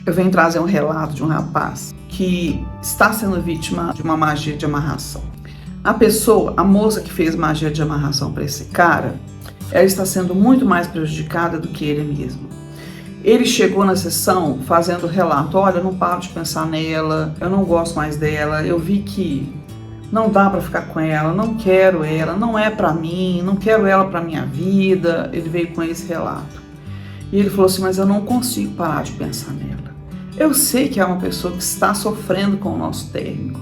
Eu venho trazer um relato de um rapaz que está sendo vítima de uma magia de amarração. A moça que fez magia de amarração para esse cara, ela está sendo muito mais prejudicada do que ele mesmo. Ele chegou na sessão fazendo relato: olha, eu não paro de pensar nela, eu não gosto mais dela, eu vi que não dá para ficar com ela, não quero ela, não é para mim, não quero ela para minha vida. Ele veio com esse relato. E ele falou assim: mas eu não consigo parar de pensar nela. Eu sei que é uma pessoa que está sofrendo com o nosso término.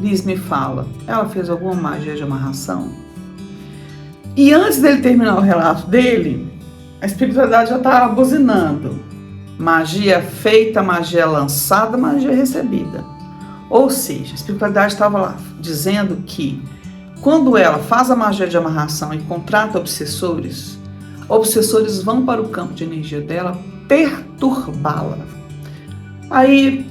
Liz, me fala, ela fez alguma magia de amarração? E antes dele terminar o relato dele, a espiritualidade já estava buzinando: magia feita, magia lançada, magia recebida. Ou seja, a espiritualidade estava lá dizendo que quando ela faz a magia de amarração e contrata obsessores vão para o campo de energia dela perturbá-la. Aí,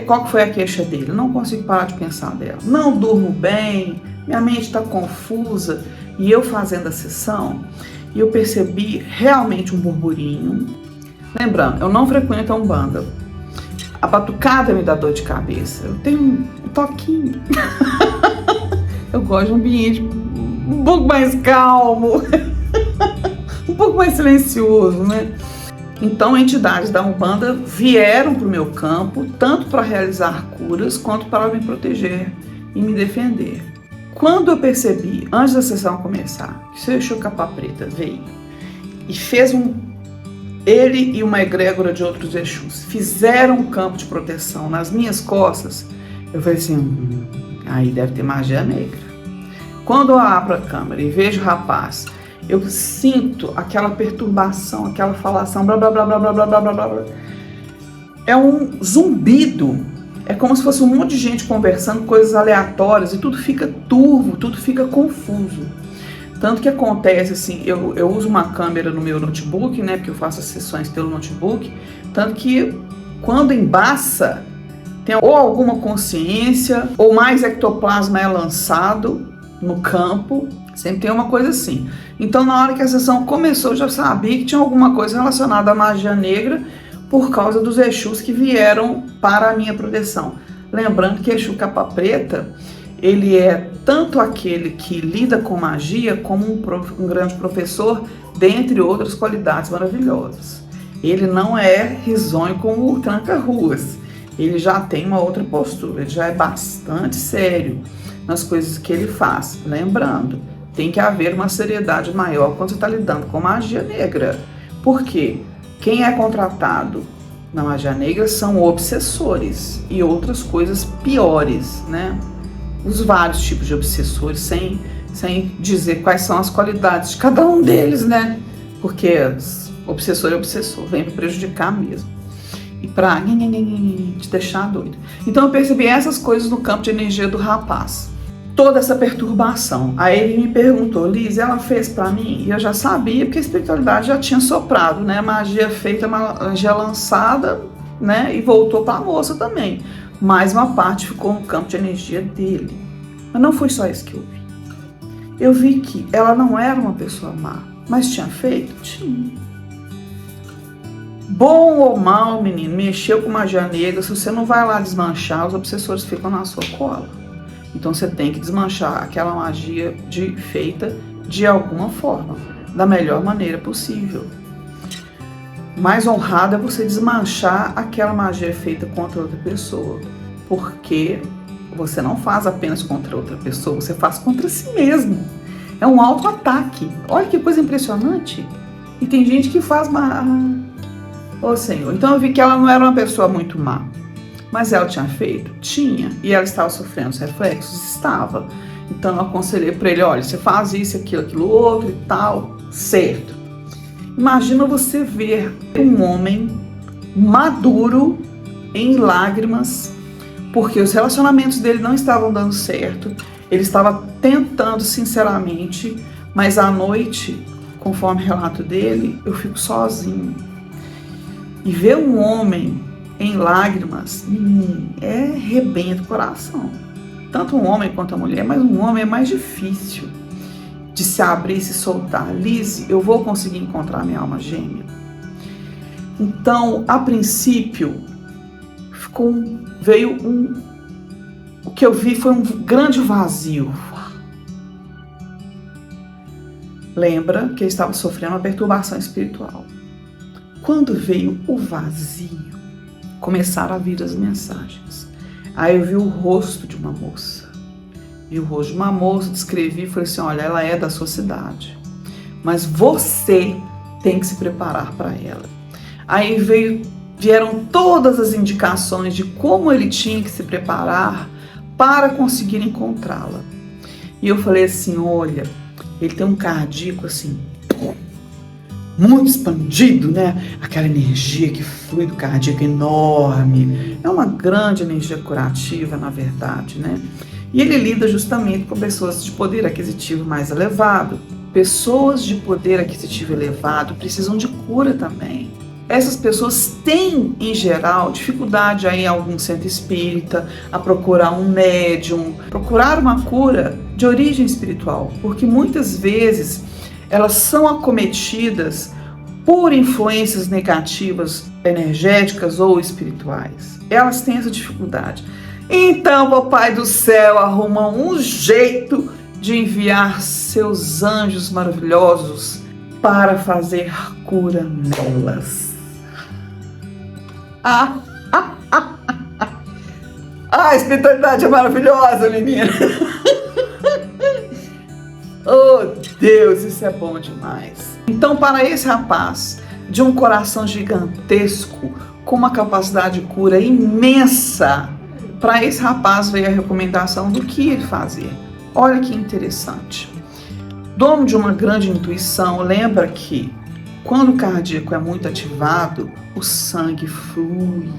qual que foi a queixa dele? Não consigo parar de pensar dela, não durmo bem, minha mente está confusa. E eu fazendo a sessão, eu percebi realmente um burburinho. Lembrando, eu não frequento a Umbanda. A batucada me dá dor de cabeça. Eu tenho um toquinho. Eu gosto de um ambiente um pouco mais calmo, um pouco mais silencioso, né? Então, entidades da Umbanda vieram para o meu campo, tanto para realizar curas, quanto para me proteger e me defender. Quando eu percebi, antes da sessão começar, que o seu Exu Capa Preta veio e fez ele e uma egrégora de outros Exus fizeram um campo de proteção nas minhas costas, eu falei assim: aí deve ter magia negra. Quando eu abro a câmera e vejo o rapaz, eu sinto aquela perturbação, aquela falação, blá blá blá blá blá blá blá blá blá. É um zumbido, é como se fosse um monte de gente conversando coisas aleatórias e tudo fica turvo, tudo fica confuso. Tanto que acontece assim, eu uso uma câmera no meu notebook, né, porque eu faço as sessões pelo notebook, tanto que quando embaça, tem ou alguma consciência, ou mais ectoplasma é lançado no campo, sempre tem uma coisa assim. Então, na hora que a sessão começou, eu já sabia que tinha alguma coisa relacionada à magia negra, por causa dos Exus que vieram para a minha proteção. Lembrando que Exu Capa Preta, ele é tanto aquele que lida com magia, como um grande professor, dentre outras qualidades maravilhosas. Ele não é risonho como o tranca-ruas, ele já tem uma outra postura, ele já é bastante sério nas coisas que ele faz. Lembrando, tem que haver uma seriedade maior quando você está lidando com magia negra. Por quê? Quem é contratado na magia negra são obsessores e outras coisas piores, né? Os vários tipos de obsessores, sem dizer quais são as qualidades de cada um deles, né? Porque obsessor é obsessor, vem para prejudicar mesmo. E para te deixar doido. Então eu percebi essas coisas no campo de energia do rapaz. Toda essa perturbação. Aí ele me perguntou: Liz, ela fez para mim? E eu já sabia, porque a espiritualidade já tinha soprado, né? Magia feita, magia lançada, né? E voltou para a moça também. Mas uma parte ficou no campo de energia dele. Mas não foi só isso que eu vi. Eu vi que ela não era uma pessoa má, mas tinha feito? Tinha. Bom ou mal, menino, mexeu com magia negra, se você não vai lá desmanchar, os obsessores ficam na sua cola. Então você tem que desmanchar aquela magia feita de alguma forma, da melhor maneira possível. Mais honrado é você desmanchar aquela magia feita contra outra pessoa, porque você não faz apenas contra outra pessoa, você faz contra si mesmo. É um auto-ataque. Olha que coisa impressionante. E tem gente que faz Ô Senhor, então eu vi que ela não era uma pessoa muito má. Mas ela tinha feito? Tinha. E ela estava sofrendo os reflexos? Estava. Então eu aconselhei para ele: olha, você faz isso, aquilo outro e tal. Certo. Imagina você ver um homem maduro em lágrimas, porque os relacionamentos dele não estavam dando certo. Ele estava tentando sinceramente, mas à noite, conforme o relato dele, eu fico sozinho. E ver um homem em lágrimas, rebenta o coração. Tanto um homem quanto a mulher, mas um homem é mais difícil de se abrir e se soltar. Liz, eu vou conseguir encontrar minha alma gêmea? Então, a princípio, O que eu vi foi um grande vazio. Lembra que ele estava sofrendo uma perturbação espiritual. Quando veio o vazio, começaram a vir as mensagens. Aí eu vi o rosto de uma moça. Vi o rosto de uma moça, descrevi e falei assim, olha, ela é da sua cidade, mas você tem que se preparar para ela. Aí vieram todas as indicações de como ele tinha que se preparar para conseguir encontrá-la. E eu falei assim, olha, ele tem um cardíaco assim, muito expandido, né? Aquela energia que flui do cardíaco enorme. É uma grande energia curativa, na verdade, né? E ele lida justamente com pessoas de poder aquisitivo mais elevado. Pessoas de poder aquisitivo elevado precisam de cura também. Essas pessoas têm, em geral, dificuldade a ir a algum centro espírita, a procurar um médium, procurar uma cura de origem espiritual, porque muitas vezes elas são acometidas por influências negativas, energéticas ou espirituais. Elas têm essa dificuldade. Então, Papai do Céu arruma um jeito de enviar seus anjos maravilhosos para fazer cura nelas. A espiritualidade é maravilhosa, menina. Oh, Deus, isso é bom demais. Então, para esse rapaz, de um coração gigantesco, com uma capacidade de cura imensa, para esse rapaz veio a recomendação do que ele fazer. Olha que interessante. Dono de uma grande intuição, lembra que quando o cardíaco é muito ativado, o sangue flui.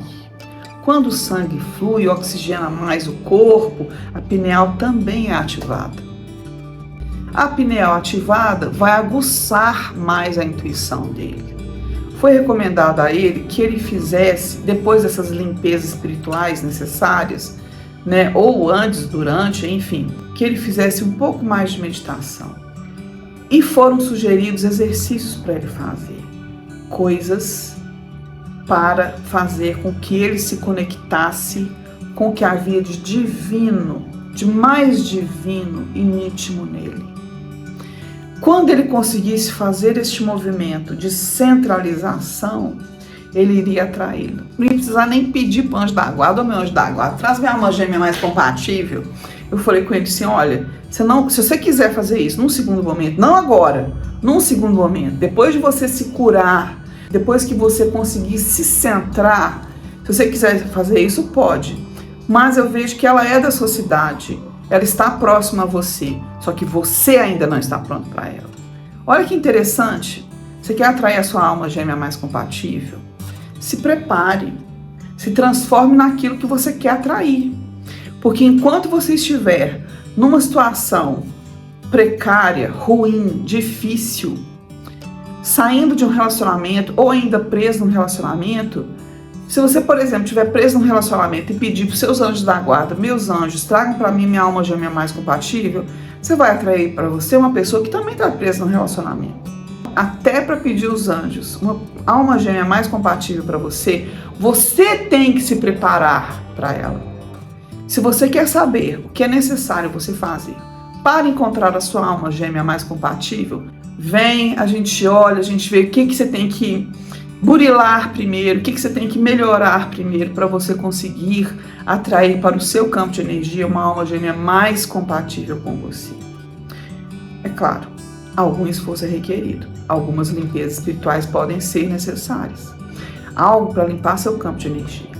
Quando o sangue flui, oxigena mais o corpo, a pineal também é ativada. A pineal ativada vai aguçar mais a intuição dele. Foi recomendado a ele que ele fizesse, depois dessas limpezas espirituais necessárias, né, ou antes, durante, enfim, que ele fizesse um pouco mais de meditação. E foram sugeridos exercícios para ele fazer, coisas para fazer com que ele se conectasse com o que havia de divino, de mais divino e íntimo nele. Quando ele conseguisse fazer este movimento de centralização, ele iria atraí-lo. Não ia precisar nem pedir para o anjo da guarda, meu anjo da guarda, traz minha alma gêmea mais compatível. Eu falei com ele assim, olha, se você quiser fazer isso num segundo momento, não agora, num segundo momento, depois de você se curar, depois que você conseguir se centrar, se você quiser fazer isso, pode. Mas eu vejo que ela é da sua cidade, ela está próxima a você, só que você ainda não está pronto para ela. Olha que interessante, você quer atrair a sua alma gêmea mais compatível? Se prepare, se transforme naquilo que você quer atrair. Porque enquanto você estiver numa situação precária, ruim, difícil, saindo de um relacionamento ou ainda preso num relacionamento, se você, por exemplo, estiver preso num relacionamento e pedir para os seus anjos da guarda, meus anjos, tragam para mim minha alma gêmea mais compatível, você vai atrair para você uma pessoa que também está presa num relacionamento. Até para pedir os anjos uma alma gêmea mais compatível para você, você tem que se preparar para ela. Se você quer saber o que é necessário você fazer para encontrar a sua alma gêmea mais compatível, vem, a gente olha, a gente vê o que você tem que burilar primeiro, o que você tem que melhorar primeiro para você conseguir atrair para o seu campo de energia uma alma gêmea mais compatível com você. É claro, algum esforço é requerido, algumas limpezas espirituais podem ser necessárias, algo para limpar seu campo de energia.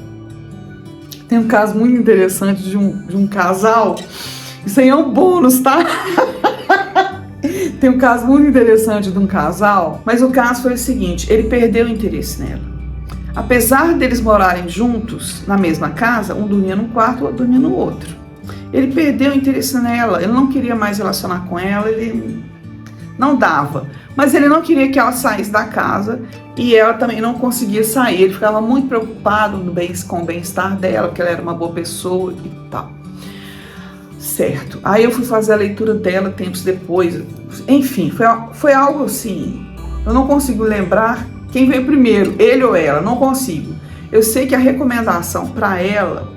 Tem um caso muito interessante de um casal, isso aí é um bônus, tá? Tem um caso muito interessante de um casal, mas o caso foi o seguinte, ele perdeu o interesse nela. Apesar deles morarem juntos na mesma casa, um dormia num quarto, o outro dormia no outro. Ele perdeu o interesse nela, ele não queria mais relacionar com ela, ele não dava. Mas ele não queria que ela saísse da casa e ela também não conseguia sair. Ele ficava muito preocupado com o bem-estar dela, porque ela era uma boa pessoa e tal. Certo. Aí eu fui fazer a leitura dela tempos depois. Enfim, foi algo assim. Eu não consigo lembrar quem veio primeiro, ele ou ela, não consigo. Eu sei que a recomendação para ela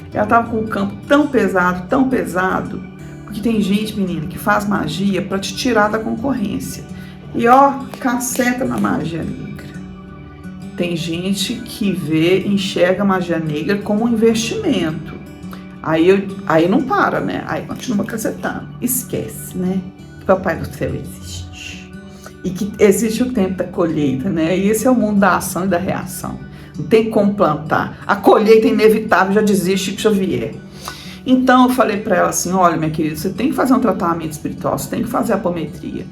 estava com o campo tão pesado, porque tem gente, menina, que faz magia para te tirar da concorrência. E ó, caceta na magia negra. Tem gente que enxerga a magia negra como um investimento. Aí não para, né? Aí continua cacetando. Esquece, né? Que Papai do Céu existe. E que existe o tempo da colheita, né? E esse é o mundo da ação e da reação. Não tem como plantar. A colheita é inevitável, já dizia Chico Xavier. Então eu falei para ela assim, olha, minha querida, você tem que fazer um tratamento espiritual, você tem que fazer apometria.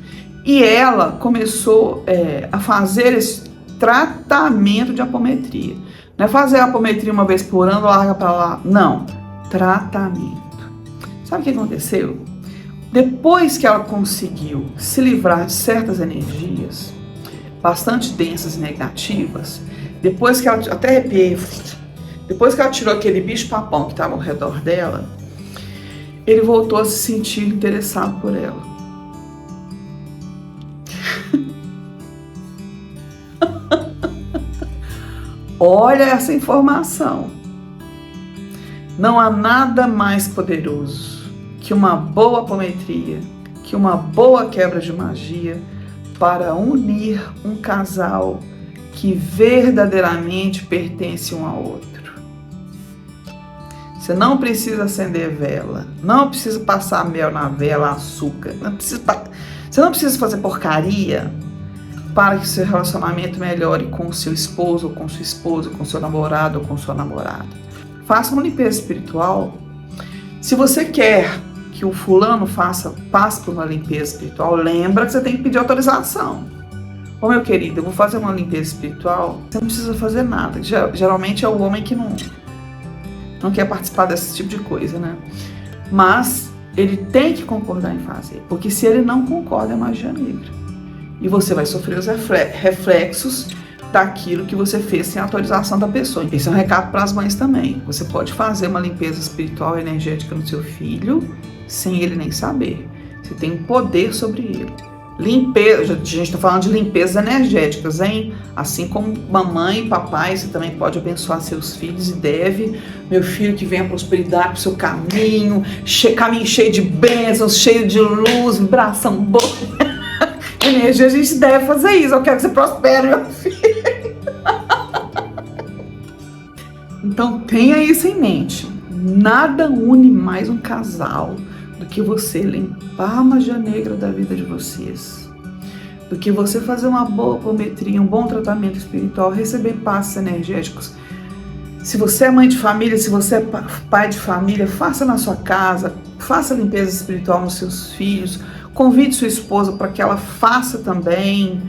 E ela começou a fazer esse tratamento de apometria. Não é fazer a apometria uma vez por ano, larga para lá. Não, tratamento. Sabe o que aconteceu? Depois que ela conseguiu se livrar de certas energias, bastante densas e negativas, depois que ela, até arrepiei, depois que ela tirou aquele bicho-papão que estava ao redor dela, ele voltou a se sentir interessado por ela. Olha essa informação. Não há nada mais poderoso que uma boa apometria, que uma boa quebra de magia para unir um casal que verdadeiramente pertence um ao outro. Você não precisa acender vela, não precisa passar mel na vela, açúcar, você não precisa fazer porcaria para que seu relacionamento melhore com o seu esposo, ou com sua esposa, com seu namorado ou com sua namorada. Faça uma limpeza espiritual. Se você quer que o fulano passe por uma limpeza espiritual, lembra que você tem que pedir autorização. Ô meu querido, eu vou fazer uma limpeza espiritual, você não precisa fazer nada. Geralmente é o homem que não quer participar desse tipo de coisa, né? Mas ele tem que concordar em fazer, porque se ele não concorda é magia negra. E você vai sofrer os reflexos daquilo que você fez sem autorização da pessoa. Esse é um recado para as mães também. Você pode fazer uma limpeza espiritual e energética no seu filho sem ele nem saber. Você tem um poder sobre ele. Limpeza, a gente está falando de limpezas energéticas, hein? Assim como mamãe e papai, você também pode abençoar seus filhos e deve. Meu filho, que venha prosperidade para o seu caminho, caminho cheio de bênçãos, cheio de luz, vibração boa. Energia, a gente deve fazer isso. Eu quero que você prospere, meu filho. Então tenha isso em mente. Nada une mais um casal do que você limpar a magia negra da vida de vocês, do que você fazer uma boa apometria, um bom tratamento espiritual, receber passes energéticos. Se você é mãe de família, se você é pai de família, faça na sua casa, faça limpeza espiritual nos seus filhos, convide sua esposa para que ela faça também,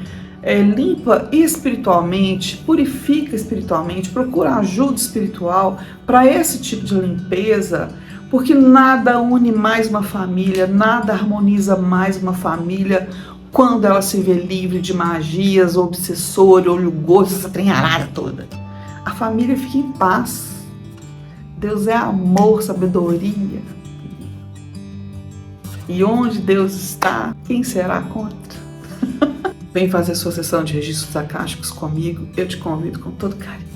limpa espiritualmente, purifica espiritualmente, procura ajuda espiritual para esse tipo de limpeza, porque nada une mais uma família, nada harmoniza mais uma família quando ela se vê livre de magias, obsessor, olho gordo, essa trem-arara toda. A família fica em paz. Deus é amor, sabedoria. E onde Deus está, quem será contra? Vem fazer sua sessão de registros acásticos comigo, eu te convido com todo carinho.